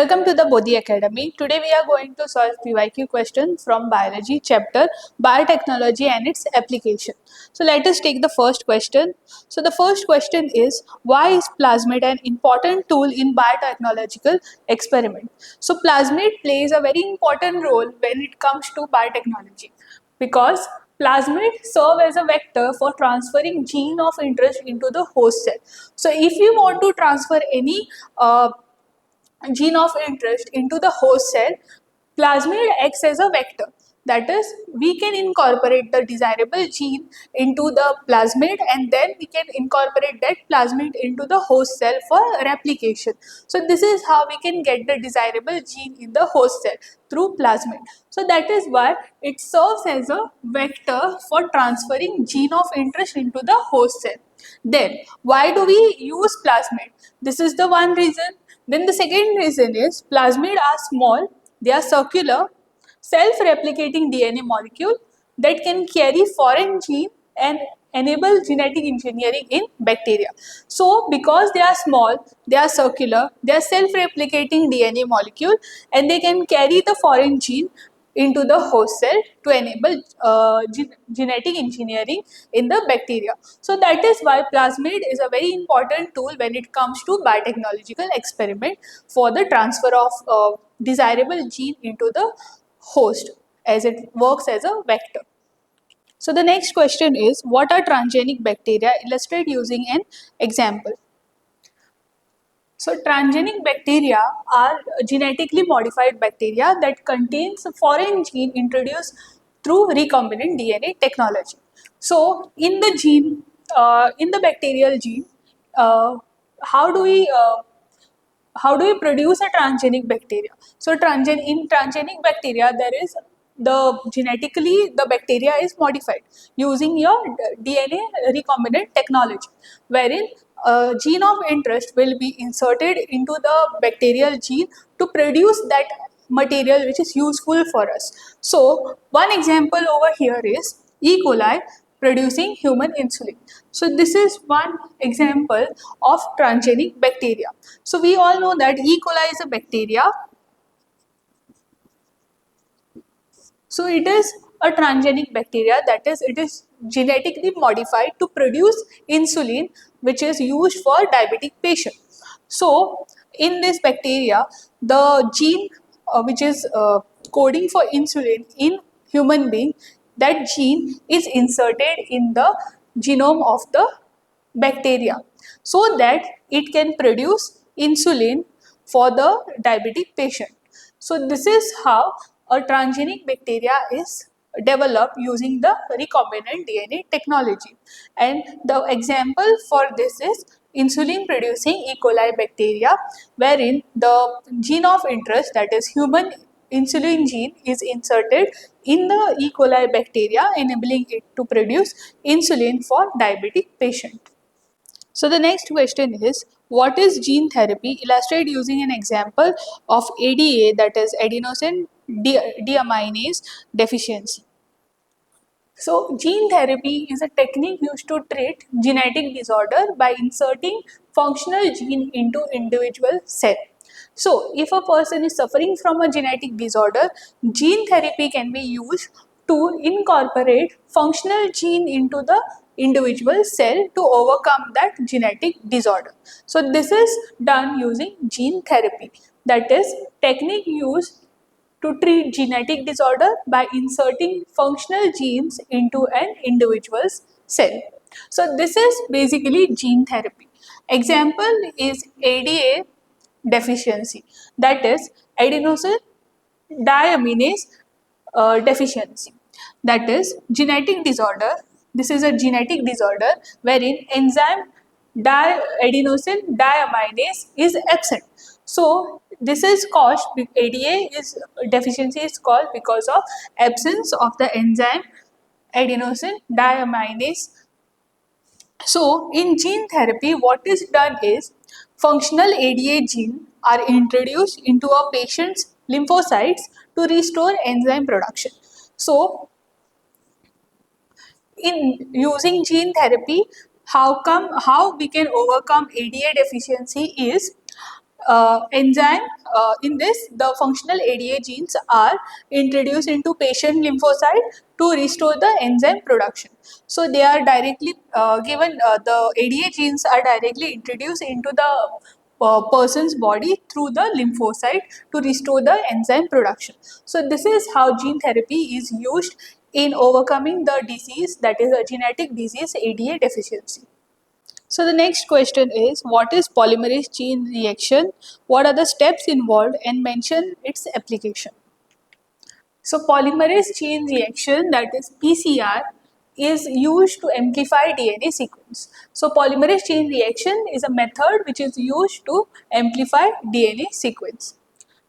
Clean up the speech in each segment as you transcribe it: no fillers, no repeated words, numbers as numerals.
Welcome to the Bodhi Academy. Today we are going to solve PYQ questions from biology chapter biotechnology and its application. So let us take the first question. So the first question is, why is plasmid an important tool in biotechnological experiment? So plasmid plays a very important role when it comes to biotechnology because plasmid serve as a vector for transferring gene of interest into the host cell. So if you want to transfer any gene of interest into the host cell, plasmid acts as a vector. That is, we can incorporate the desirable gene into the plasmid and then we can incorporate that plasmid into the host cell for replication. So this is how we can get the desirable gene in the host cell through plasmid. So that is why it serves as a vector for transferring gene of interest into the host cell. Then, why do we use plasmid? This is the one reason. Then the second reason is plasmid are small, they are circular, self-replicating DNA molecule that can carry foreign gene and enable genetic engineering in bacteria. So because they are small, they are circular, they are self-replicating DNA molecule and they can carry the foreign gene into the host cell to enable genetic engineering in the bacteria. So that is why plasmid is a very important tool when it comes to biotechnological experiment for the transfer of desirable gene into the host, as it works as a vector. So the next question is, what are transgenic bacteria? Illustrate using an example. So transgenic bacteria are genetically modified bacteria that contains a foreign gene introduced through recombinant DNA technology. So in the bacterial gene, uh, how do we produce a transgenic bacteria? So in transgenic bacteria, there is genetically the bacteria is modified using your DNA recombinant technology, wherein a gene of interest will be inserted into the bacterial gene to produce that material which is useful for us. So one example over here is E. coli producing human insulin. So this is one example of transgenic bacteria. So we all know that E. coli is a bacteria. So it is a transgenic bacteria, that is, it is genetically modified to produce insulin which is used for diabetic patient. So in this bacteria, the gene which is coding for insulin in human being, that gene is inserted in the genome of the bacteria so that it can produce insulin for the diabetic patient. So this is how a transgenic bacteria is developed using the recombinant DNA technology. And the example for this is insulin producing E. coli bacteria, wherein the gene of interest, that is human insulin gene, is inserted in the E. coli bacteria, enabling it to produce insulin for diabetic patient. So the next question is, what is gene therapy? Illustrate using an example of ADA, that is adenosine deaminase deficiency. So gene therapy is a technique used to treat genetic disorder by inserting functional gene into individual cell. So if a person is suffering from a genetic disorder, gene therapy can be used to incorporate functional gene into the individual cell to overcome that genetic disorder. So this is done using gene therapy. That is technique used to treat genetic disorder by inserting functional genes into an individual's cell. So this is basically gene therapy. Example is ADA deficiency, that is adenosine deaminase deficiency. That is genetic disorder. This is a genetic disorder wherein enzyme adenosine deaminase is absent. So this is caused, ADA is deficiency is caused because of absence of the enzyme adenosine deaminase. So in gene therapy, what is done is functional ADA gene are introduced into a patient's lymphocytes to restore enzyme production. So in using gene therapy, how we can overcome ADA deficiency is enzyme in this, the functional ADA genes are introduced into patient lymphocyte to restore the enzyme production. So they are directly given, the ADA genes are directly introduced into the person's body through the lymphocyte to restore the enzyme production. So this is how gene therapy is used in overcoming the disease, that is a genetic disease, ADA deficiency. So the next question is, what is polymerase chain reaction? What are the steps involved, and mention its application? So polymerase chain reaction, that is PCR, is used to amplify DNA sequence. So polymerase chain reaction is a method which is used to amplify DNA sequence.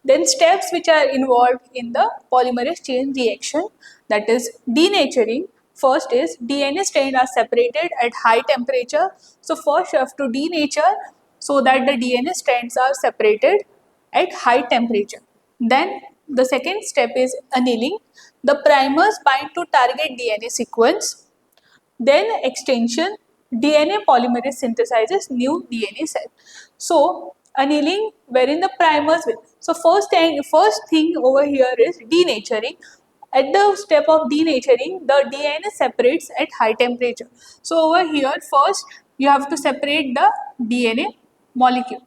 Then steps which are involved in the polymerase chain reaction, that is denaturing. First is DNA strands are separated at high temperature. So first you have to denature so that the DNA strands are separated at high temperature. Then the second step is annealing. The primers bind to target DNA sequence. Then extension, DNA polymerase synthesizes new DNA cell. So annealing, wherein the primers will. So first thing over here is denaturing. At the step of denaturing, the DNA separates at high temperature. So over here, first you have to separate the DNA molecule.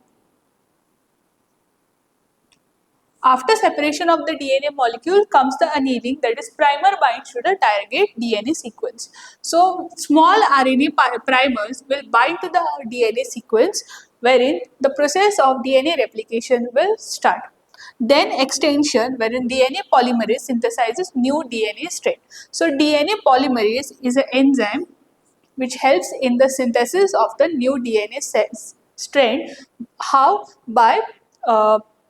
After separation of the DNA molecule comes the annealing, that is primer binds to the target DNA sequence. So small RNA primers will bind to the DNA sequence, wherein the process of DNA replication will start. Then extension, wherein DNA polymerase synthesizes new DNA strand. So DNA polymerase is an enzyme which helps in the synthesis of the new DNA strand. How? By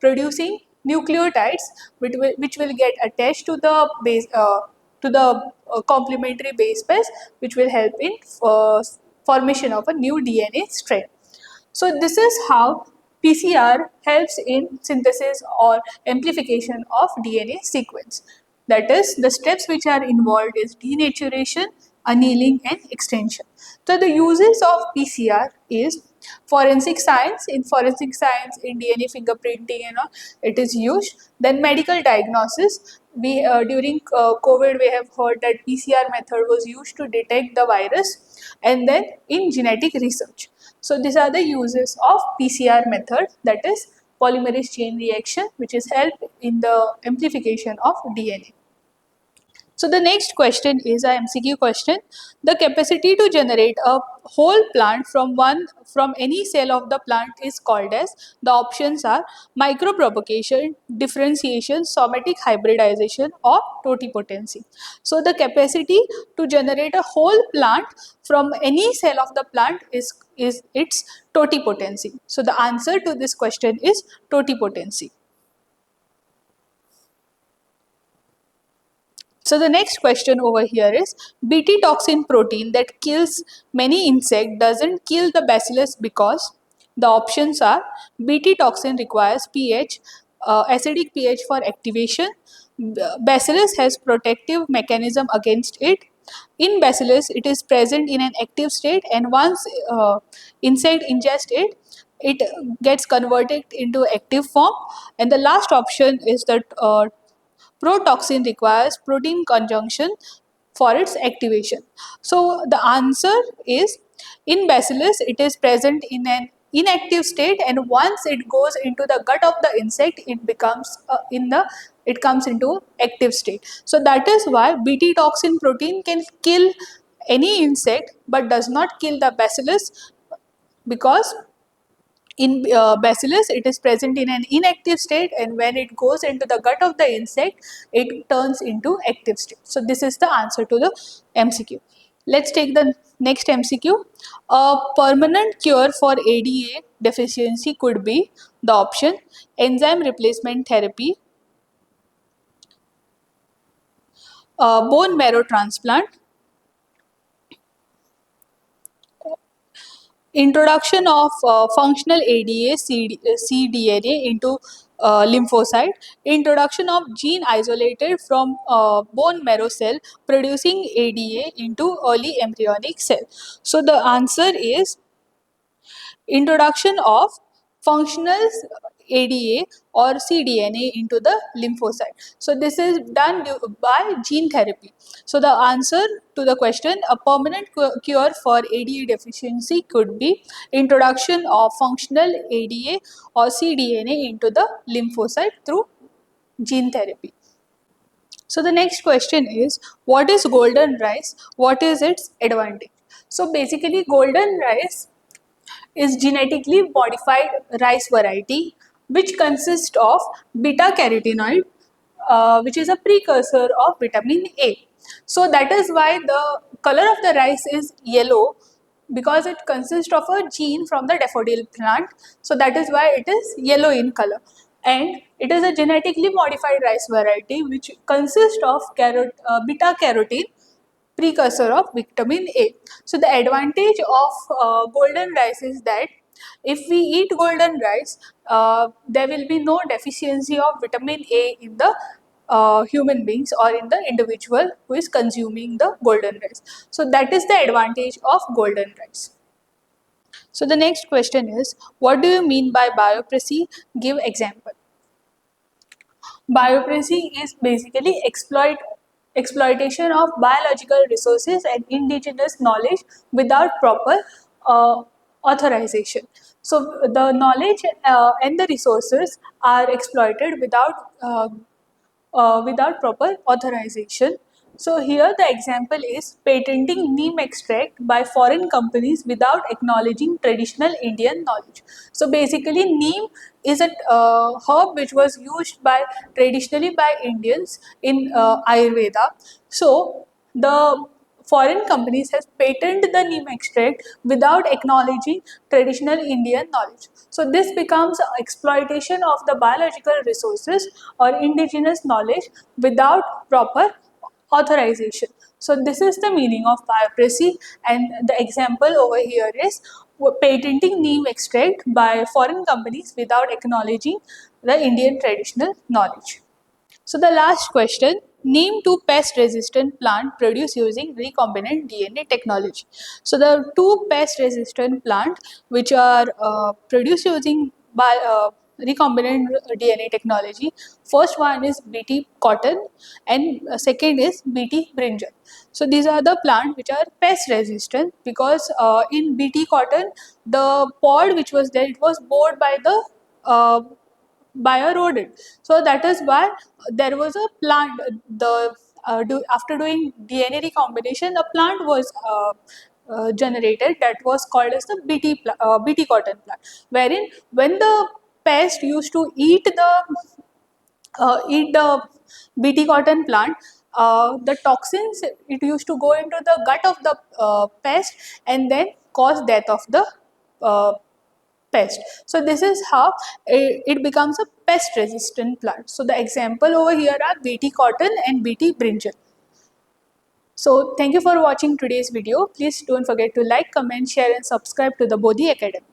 producing nucleotides which will get attached to the base, to the complementary base pairs, which will help in formation of a new DNA strand. So this is how PCR helps in synthesis or amplification of DNA sequence. That is, the steps which are involved is denaturation, annealing and extension. So the uses of PCR is forensic science. In forensic science, in DNA fingerprinting and all, it is used. Then medical diagnosis. We during COVID we have heard that PCR method was used to detect the virus, and then in genetic research. So these are the uses of PCR method, that is polymerase chain reaction, which is help in the amplification of DNA. So the next question is a MCQ question. The capacity to generate a whole plant from any cell of the plant is called as. The options are micropropagation, differentiation, somatic hybridization, or totipotency. So the capacity to generate a whole plant from any cell of the plant is its totipotency. So the answer to this question is totipotency. So the next question over here is, Bt toxin protein that kills many insects doesn't kill the bacillus because. The options are Bt toxin requires pH, acidic pH for activation. Bacillus has protective mechanism against it. In bacillus, it is present in an active state, and once insect ingest it, it gets converted into active form. And the last option is that protoxin requires protein conjunction for its activation. So the answer is, in bacillus it is present in an inactive state, and once it goes into the gut of the insect, it becomes it comes into active state. So that is why Bt toxin protein can kill any insect but does not kill the bacillus, because in bacillus it is present in an inactive state, and when it goes into the gut of the insect, it turns into active state. So this is the answer to the MCQ. Let's take the next MCQ. A permanent cure for ADA deficiency could be. The option enzyme replacement therapy, bone marrow transplant, introduction of functional ADA cDNA into lymphocyte, introduction of gene isolated from bone marrow cell producing ADA into early embryonic cell. So the answer is introduction of functional ADA or cDNA into the lymphocyte. So this is done by gene therapy. So the answer to the question, a permanent cure for ADA deficiency could be introduction of functional ADA or cDNA into the lymphocyte through gene therapy. So the next question is, what is golden rice? What is its advantage? So basically golden rice is genetically modified rice variety which consists of beta carotenoid, which is a precursor of vitamin A. So that is why the color of the rice is yellow, because it consists of a gene from the daffodil plant. So that is why it is yellow in color. And it is a genetically modified rice variety which consists of beta carotene, precursor of vitamin A. So the advantage of golden rice is that if we eat golden rice, there will be no deficiency of vitamin A in the human beings or in the individual who is consuming the golden rice. So that is the advantage of golden rice. So the next question is, what do you mean by biopracy? Give example. Biopracy is basically exploitation of biological resources and indigenous knowledge without proper uh, authorization. So the knowledge and the resources are exploited without proper authorization. So here the example is patenting neem extract by foreign companies without acknowledging traditional Indian knowledge. So basically neem is a herb which was used by traditionally by Indians in Ayurveda. So the foreign companies has patented the neem extract without acknowledging traditional Indian knowledge. So this becomes exploitation of the biological resources or indigenous knowledge without proper authorization. So this is the meaning of biopracy, and the example over here is patenting neem extract by foreign companies without acknowledging the Indian traditional knowledge. So the last question, name two pest resistant plant produced using recombinant DNA technology. So the two pest resistant plant which are produced using recombinant DNA technology, first one is BT cotton and second is BT brinjal. So these are the plant which are pest resistant because in BT cotton the pod which was there, it was bored by the by a rodent. So that is why there was a plant. After doing DNA recombination, a plant was generated that was called as the BT cotton plant, wherein when the pest used to eat the BT cotton plant, the toxins, it used to go into the gut of the pest and then cause death of the uh, pest. So this is how it becomes a pest resistant plant. So the example over here are BT cotton and BT brinjal. So thank you for watching today's video. Please don't forget to like, comment, share and subscribe to the Bodhi Academy.